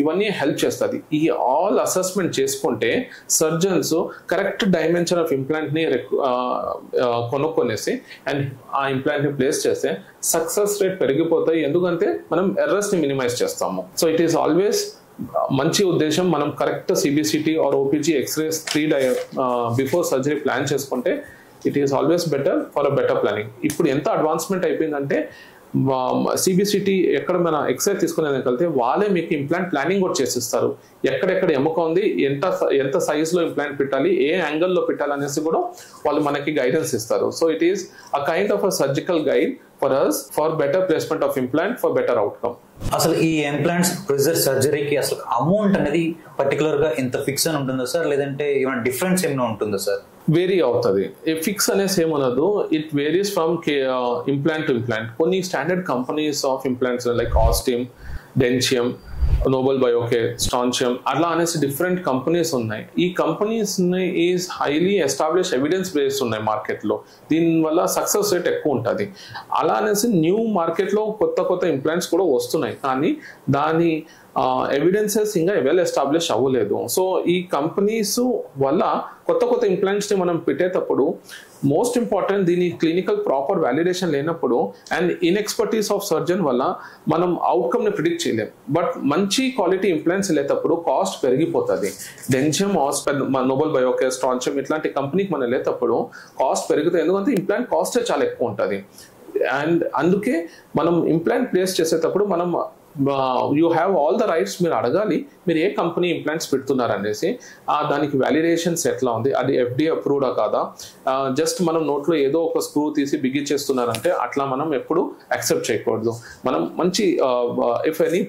ఇవన్నీ హెల్ప్ చేస్తుంది. ఈ ఆల్ అసెస్మెంట్ చేసుకుంటే సర్జన్స్ కరెక్ట్ డైమెన్షన్ ఆఫ్ ఇంప్లాంట్ని కొనుక్కొనేసి అండ్ ఆ ఇంప్లాంట్ని ప్లేస్ చేస్తే సక్సెస్ రేట్ పెరిగిపోతాయి. ఎందుకంటే మనం ఎర్రర్స్ని మినిమైజ్ చేస్తాము. సో ఇట్ ఈస్ ఆల్వేస్ మంచి ఉద్దేశం. మనం correct CBCT or OPG x-rays before surgery plan చేసుకుంటే it is always better for a better planning. ఇప్పుడు ఎంత అడ్వాన్స్మెంట్ అయిపోయిందంటే సిబిసిటీ ఎక్కడ మన ఎక్స్రే తీసుకునేదానికి వెళ్తే వాళ్ళే మీకు ఇంప్లాంట్ ప్లానింగ్ కూడా చేసిస్తారు. ఎక్కడెక్కడ ఎముక ఉంది, ఎంత సైజులో ఇంప్లాంట్ పెట్టాలి, ఏ యాంగిల్లో పెట్టాలి అనేసి కూడా వాళ్ళు మనకి గైడెన్స్ ఇస్తారు. So it is a kind of a surgical guide for us for better placement of implant for better outcome. అసలు ఈ ఇంప్లాంట్స్ ప్రెజర్ సర్జరీకి అసలు అమౌంట్ అనేది పర్టికులర్ గా ఇంత ఫిక్స్ అని ఉంటుందా సార్, లేదంటే ఏమైనా డిఫరెన్స్ ఏమైనా ఉంటుందా సార్? వేరీ అవుతుంది. ఫిక్స్ అనేసి ఏమనదు. It varies from implant to implant. కొన్ని standard companies of implants like Osstem, Dentium, Nobel Biocare, స్టాన్షియం అట్లా అనేసి డిఫరెంట్ కంపెనీస్ ఉన్నాయి. ఈ companies is highly establish evidence based ఉన్నాయి మార్కెట్లో. దీనివల్ల సక్సెస్ రేట్ ఎక్కువ ఉంటుంది. అలా అనేసి న్యూ మార్కెట్లో కొత్త ఇంప్లాంట్స్ కూడా వస్తున్నాయి, కానీ దాని ఎవిడెన్సెస్ ఇంకా వెల్ ఎస్టాబ్లిష్ అవ్వలేదు. సో ఈ కంపెనీస్ వల్ల కొత్త ఇంప్లాంట్స్ని మనం పెట్టేటప్పుడు మోస్ట్ ఇంపార్టెంట్ దీని క్లినికల్ ప్రాపర్ వ్యాలిడేషన్ లేనప్పుడు అండ్ ఇన్ఎక్స్పర్టీస్ ఆఫ్ సర్జన్ వల్ల మనం అవుట్కమ్ని ప్రిడిక్ట్ చేయలేం. బట్ మంచి క్వాలిటీ ఇంప్లాంట్స్ వెళ్ళేటప్పుడు కాస్ట్ పెరిగిపోతుంది. డెన్షియం, నోబెల్ బయోకే, స్టాన్షియం ఇట్లాంటి కంపెనీకి మనం వెళ్ళేటప్పుడు కాస్ట్ పెరుగుతుంది. ఎందుకంటే ఇంప్లాంట్ కాస్టే చాలా ఎక్కువ ఉంటుంది. అండ్ అందుకే మనం ఇంప్లాంట్ ప్లేస్ చేసేటప్పుడు మనం you have all the rights. మీరు అడగాలి మీరు ఏ కంపెనీ ఇంప్లాంట్స్ పెడుతున్నారు అనేసి, దానికి వ్యాలిడేషన్స్ ఎట్లా ఉంది, అది FDA అప్రూవ్డా కాదా, జస్ట్ మనం నోట్లో ఏదో ఒక స్క్రూ తీసి బిగిచ్చేస్తున్నారంటే అట్లా మనం ఎప్పుడు యాక్సెప్ట్ చేయకూడదు. మనం మంచి ఇఫ్ ఎనీ